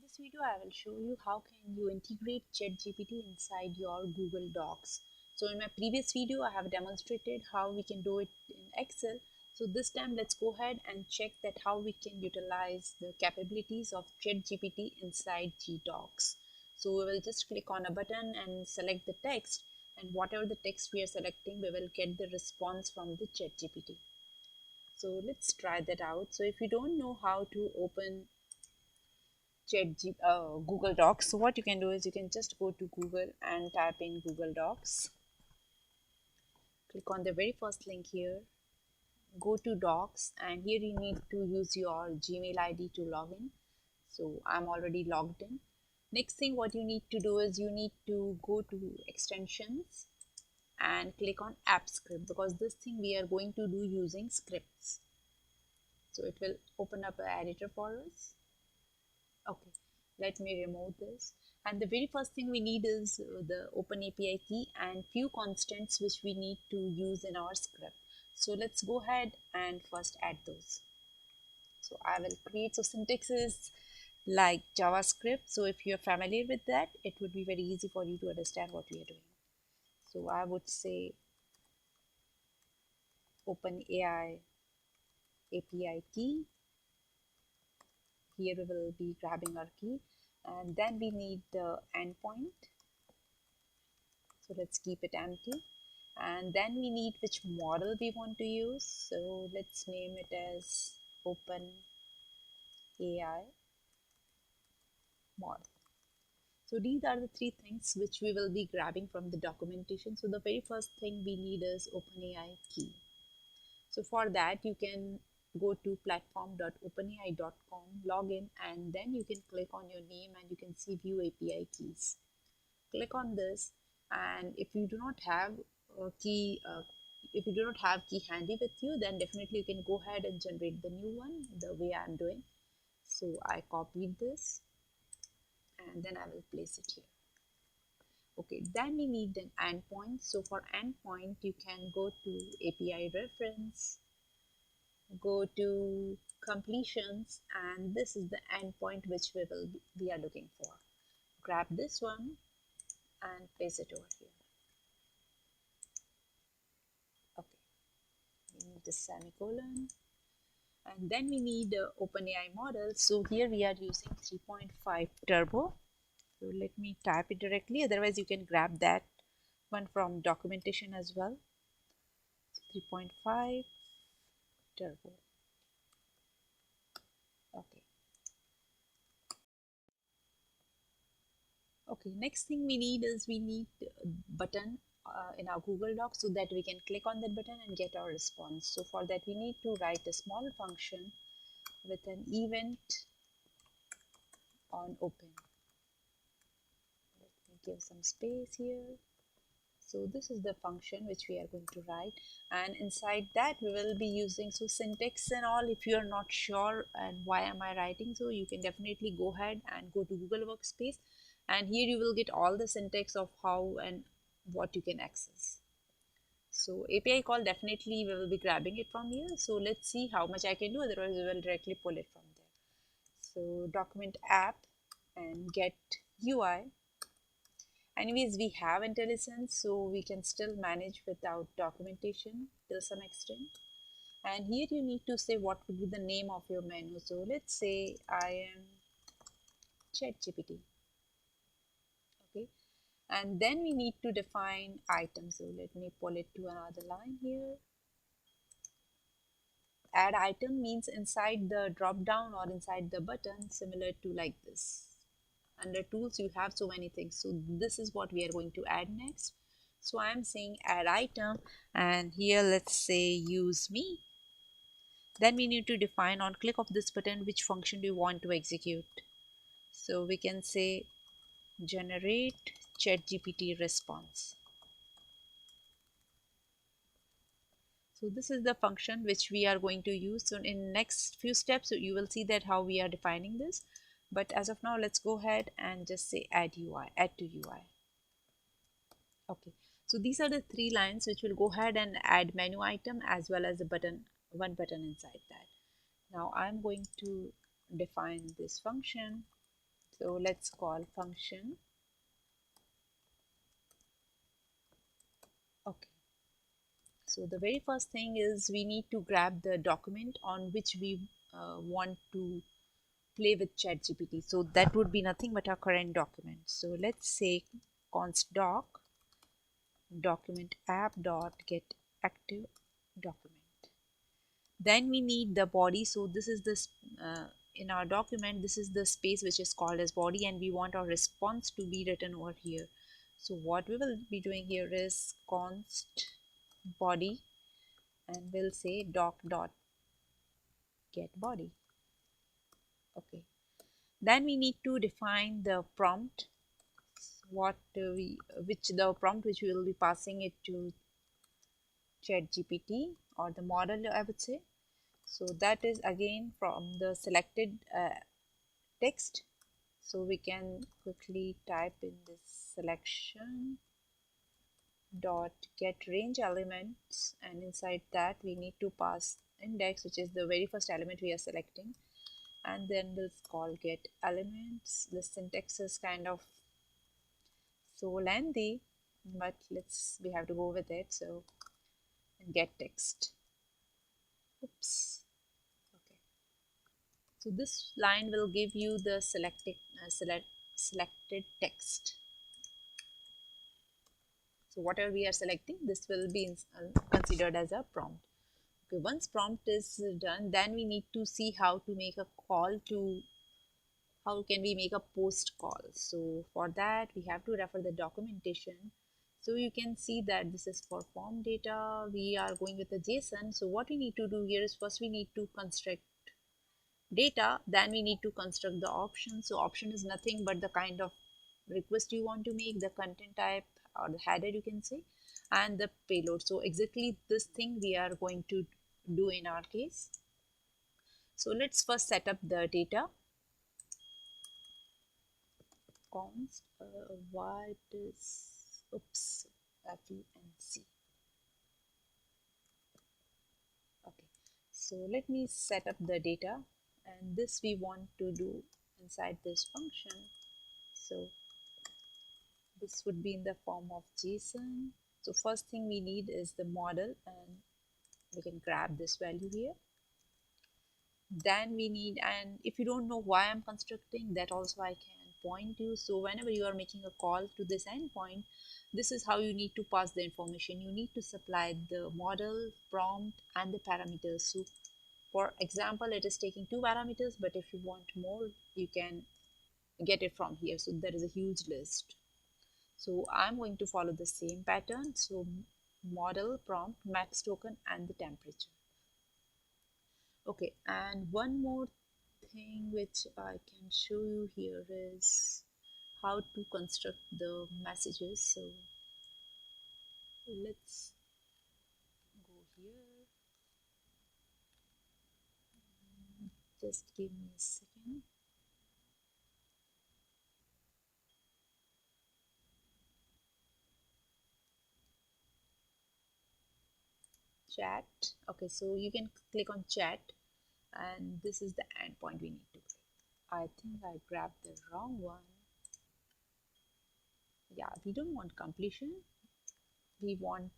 this video, I will show you how can you integrate ChatGPT inside your Google Docs. So in my previous video, I have demonstrated how we can do it in Excel. So this time, let's go ahead and check that how we can utilize the capabilities of ChatGPT inside GDocs. So we will just click on a button and select the text, and whatever the text we are selecting, we will get the response from the ChatGPT. So let's try that out. So if you don't know how to open Google Docs. So what you can do is you can just go to Google and type in Google Docs. Click on the very first link here. Go to Docs, and here you need to use your Gmail ID to log in. So I'm already logged in. Next thing what you need to do is you need to go to extensions and click on app script, because this thing we are going to do using scripts. So it will open up an editor for us. Okay, let me remove this. And the very first thing we need is the OpenAPI key and few constants which we need to use in our script. So let's go ahead and first add those. So I will create, so syntax is like JavaScript. So if you're familiar with that, it would be very easy for you to understand what we are doing. So I would say OpenAI API key. Here we will be grabbing our key, and then we need the endpoint. So let's keep it empty, and then we need which model we want to use. So let's name it as OpenAI model. So these are the three things which we will be grabbing from the documentation. So the very first thing we need is OpenAI key. So for that, you can go to platform.openai.com, log in, and then you can click on your name and you can see view API keys. Click on this, and if you do not have a key, if you do not have key handy with you, then definitely you can go ahead and generate the new one the way I'm doing. So I copied this, and then I will place it here. Okay, then we need an endpoint. So for endpoint, you can go to API reference, go to completions, and this is the endpoint which we are looking for. Grab this one and place it over here. Okay, we need a semicolon, and then we need the OpenAI model. So here we are using 3.5 turbo. So let me type it directly, otherwise you can grab that one from documentation as well. 3.5 turbo. Okay. Okay, next thing we need is we need a button in our Google Docs so that we can click on that button and get our response. So for that we need to write a small function with an event on open. Let me give some space here. So this is the function which we are going to write, and inside that we will be using, so syntax and all, if you are not sure and why am I writing, so you can definitely go ahead and go to Google Workspace, and here you will get all the syntax of how and what you can access. So API call, definitely we will be grabbing it from here. So let's see how much I can do, otherwise we will directly pull it from there. So document app and get UI. Anyways, we have IntelliSense, so we can still manage without documentation till some extent. And here you need to say what would be the name of your menu. So let's say I am ChatGPT. Okay, and then we need to define items. So let me pull it to another line here. Add item means inside the drop down or inside the button, similar to like this. Under tools you have so many things, so this is what we are going to add next. So I am saying add item, and here let's say use me. Then we need to define, on click of this button, which function do you want to execute. So we can say generate ChatGPT response. So this is the function which we are going to use. So in next few steps you will see that how we are defining this, but as of now let's go ahead and just say add UI, add to UI. Okay, so these are the three lines which will go ahead and add menu item as well as a button, one button inside that. Now I'm going to define this function. So let's call function. Okay. So the very first thing is we need to grab the document on which we want to play with ChatGPT. So that would be nothing but our current document. So let's say const doc document app dot get active document. Then we need the body. So this is this in our document. This is the space which is called as body, and we want our response to be written over here. So what we will be doing here is const body, and we'll say doc dot get body. Okay. Then we need to define the prompt, what we which the prompt which we will be passing it to ChatGPT or the model, I would say. So that is again from the selected text. So we can quickly type in this selection dot get range elements, and inside that we need to pass index, which is the very first element we are selecting, and then we'll call get elements. The syntax is kind of so lengthy, but we have to go with it. So get text. Oops. Okay. So this line will give you the selected text. So whatever we are selecting, this will be considered as a prompt. Okay, once prompt is done, then we need to see how to make a call to, how can we make a post call. So for that we have to refer the documentation. So you can see that this is for form data. We are going with the JSON. So what we need to do here is first we need to construct data, then we need to construct the option. So option is nothing but the kind of request you want to make, the content type or the header you can say, and the payload. So exactly this thing we are going to do in our case. So let's first set up the data. Const what is, oops, FENC. Okay, so let me set up the data, and this we want to do inside this function. So this would be in the form of JSON. So first thing we need is the model, and we can grab this value here. Then we need, and if you don't know why I'm constructing that, also I can point you. So whenever you are making a call to this endpoint, this is how you need to pass the information. You need to supply the model, prompt, and the parameters. So for example, it is taking 2 parameters, but if you want more, you can get it from here. So there is a huge list. So I'm going to follow the same pattern. So model, prompt, max token, and the temperature. Okay, and one more thing which I can show you here is how to construct the messages. So let's go here. Just give me a second. Chat. Okay, so you can click on chat, and this is the endpoint we need to click. I think I grabbed the wrong one. Yeah, we don't want completion, we want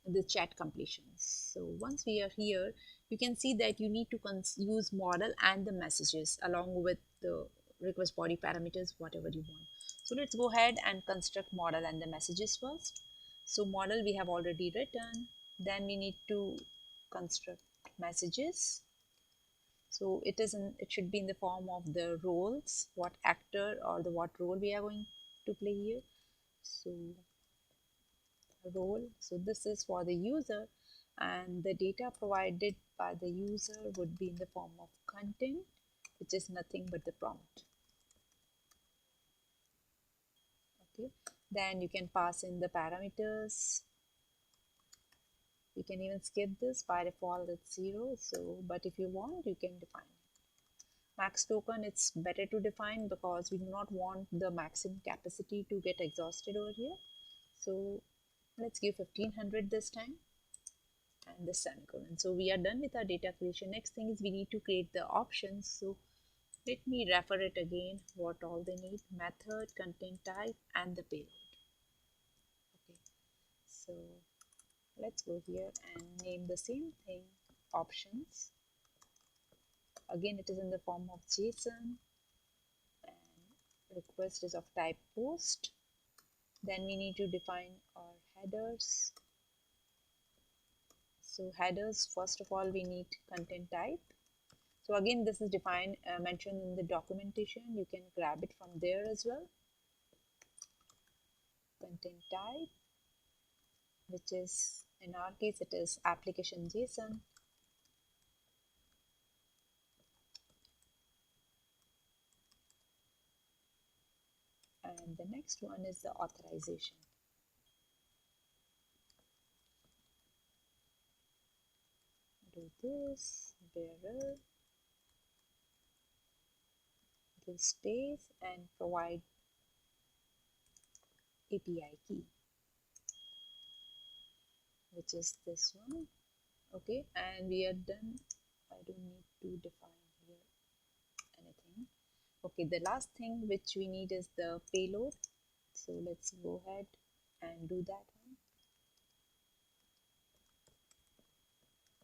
the chat completions. So once we are here, you can see that you need to use model and the messages along with the request body parameters, whatever you want. So let's go ahead and construct model and the messages first. So model we have already written, then we need to construct messages. So it should be in the form of the roles, what actor or the what role we are going to play here. So role, so this is for the user, and the data provided by the user would be in the form of content, which is nothing but the prompt. Okay, then you can pass in the parameters. You can even skip this, by default it's 0. So but if you want, you can define max token. It's better to define because we do not want the maximum capacity to get exhausted over here. So let's give 1500 this time, and the semicolon. So we are done with our data creation. Next thing is we need to create the options. So Let me refer it again, what all they need: method, content type, and the payload. Okay, so let's go here and name the same thing options. Again, it is in the form of JSON, and request is of type post. Then we need to define our headers. So headers, first of all, we need content type. So again, this is defined, mentioned in the documentation. You can grab it from there as well. Content type, which is, in our case, it is application JSON. And the next one is the authorization. Do this, bearer, give space, and provide API key, which is this one. Okay, and we are done. I don't need to define here anything. Okay, the last thing which we need is the payload. So let's go ahead and do that one.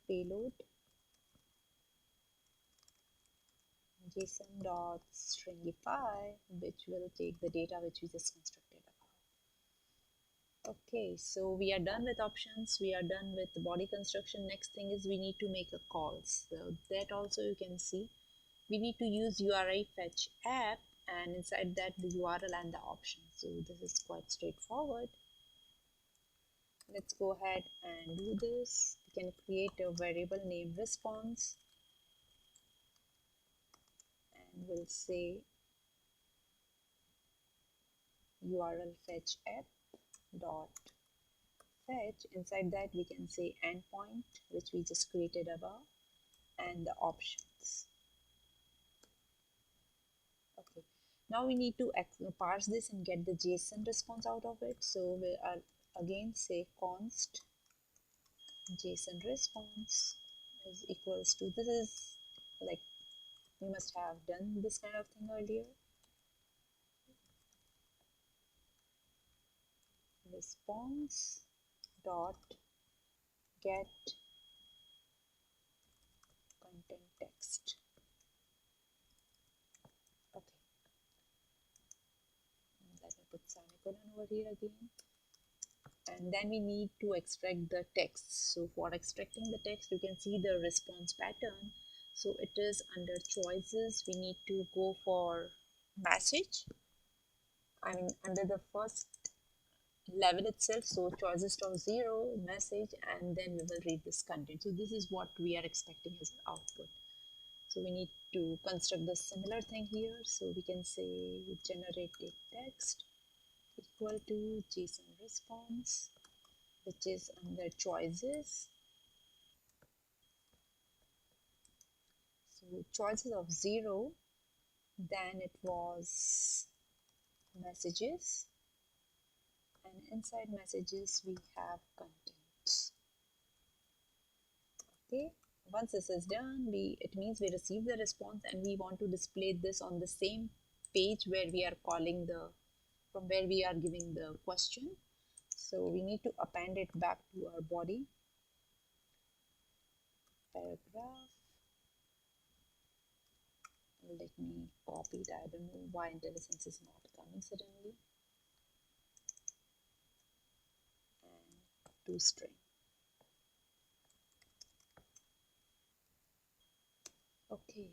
Payload json.stringify, which will take the data which we just constructed above. Okay, so we are done with options, we are done with the body construction. Next thing is we need to make a call. So that also you can see, we need to use URI fetch app, and inside that the URL and the option. So this is quite straightforward. Let's go ahead and do this. We can create a variable named response, and we'll say URL fetch app dot fetch. Inside that we can say endpoint, which we just created above, and the options. Okay, now we need to parse this and get the JSON response out of it. So we are again say const JSON response is equals to, this is like, we must have done this kind of thing earlier. Response dot get content text. Okay, let me put semicolon over here again. And then we need to extract the text. So for extracting the text, you can see the response pattern. So it is under choices, we need to go for message. I mean, under the first level itself, so choices of 0, message, and then we will read this content. So this is what we are expecting as output. So we need to construct the similar thing here. So we can say generated text equal to JSON response, which is under choices. So choices of 0, then it was messages, and inside messages we have contents. Okay, once this is done, it means we receive the response, and we want to display this on the same page where we are calling the, from where we are giving the question. So we need to append it back to our body. Paragraph. Let me copy it. I don't know why IntelliSense is not coming suddenly. And to string. Okay.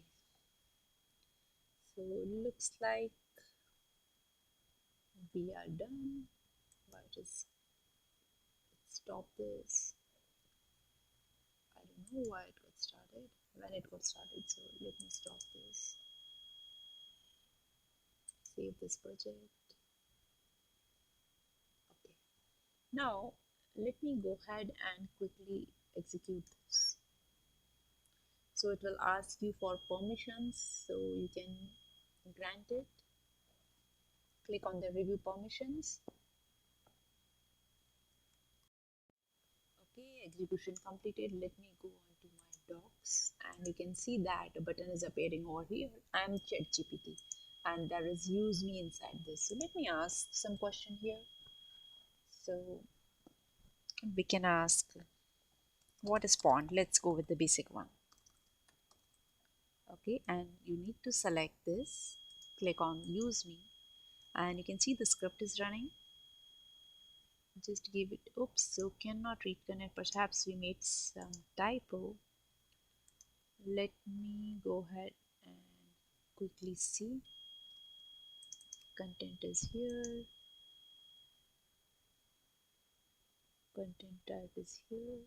So looks like we are done. But let's stop this. I don't know why it got started, when it got started. So let me stop this. Save this project. Okay. Now let me go ahead and quickly execute this. So it will ask you for permissions, so you can grant it. Click on the review permissions. Okay, execution completed. Let me go on to my docs, and you can see that a button is appearing over here. I'm ChatGPT, and there is use me inside this. So let me ask some question here. So we can ask, what is pond? Let's go with the basic one. Okay, and you need to select this, click on use me, and you can see the script is running. Just give it, oops, so cannot reconnect, perhaps we made some typo. Let me go ahead and quickly see. Content is here, content type is here.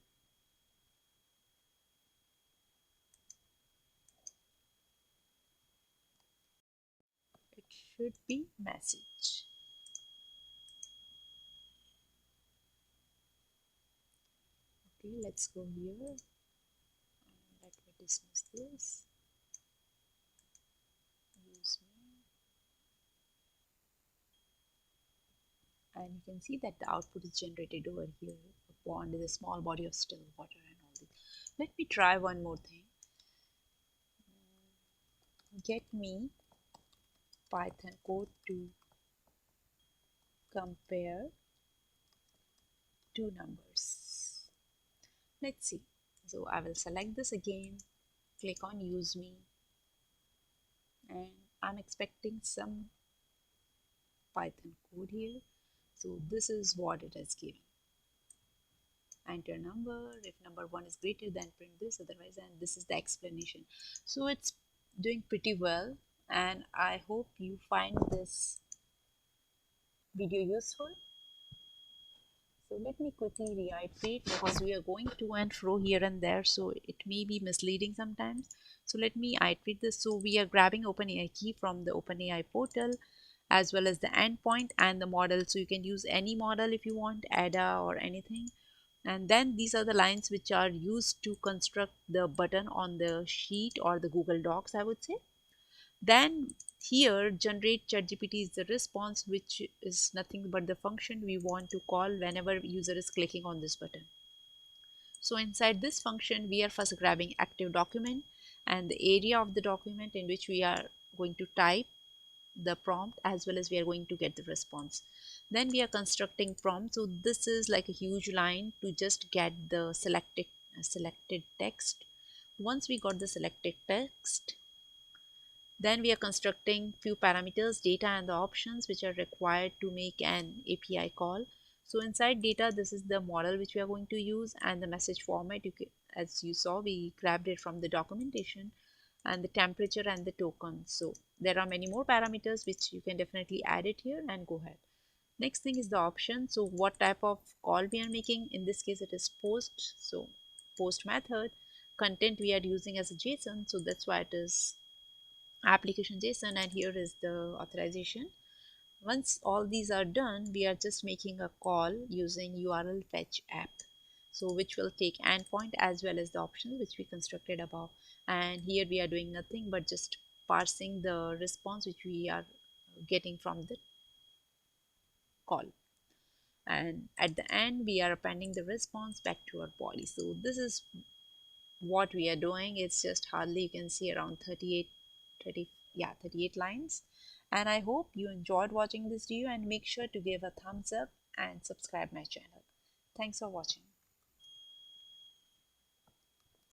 It should be message. Okay, let's go here and let me dismiss this. Use me, and you can see that the output is generated over here. A pond is a small body of still water and all this. Let me try one more thing. Get me Python code to compare two numbers. Let's see. So I will select this again, click on use me, and I'm expecting some Python code here. So this is what it has given. Enter number, if number 1 is greater than print this, otherwise, and this is the explanation. So it's doing pretty well, and I hope you find this video useful. So let me quickly reiterate, because we are going to and fro here and there, so it may be misleading sometimes. So let me iterate this. So we are grabbing OpenAI key from the OpenAI portal, as well as the endpoint and the model. So you can use any model if you want, ADA or anything. And then these are the lines which are used to construct the button on the sheet or the Google Docs, I would say. Then here generate ChatGPT is the response, which is nothing but the function we want to call whenever user is clicking on this button. So inside this function, we are first grabbing active document and the area of the document in which we are going to type the prompt, as well as we are going to get the response. Then we are constructing prompt. So this is like a huge line to just get the selected text. Once we got the selected text, then we are constructing few parameters, data and the options which are required to make an API call. So inside data, this is the model which we are going to use, and the message format, as you saw, we grabbed it from the documentation, and the temperature and the token. So there are many more parameters which you can definitely add it here and go ahead. Next thing is the option. So what type of call we are making? In this case, it is post. So post method. Content we are using as a JSON. So that's why it is application JSON, and here is the authorization. Once all these are done, we are just making a call using URL fetch app, so which will take endpoint as well as the options which we constructed above. And here we are doing nothing but just parsing the response which we are getting from the call, and at the end we are appending the response back to our body. So this is what we are doing. It's just hardly, you can see, around 38 lines. And I hope you enjoyed watching this video, and make sure to give a thumbs up and subscribe my channel. Thanks for watching.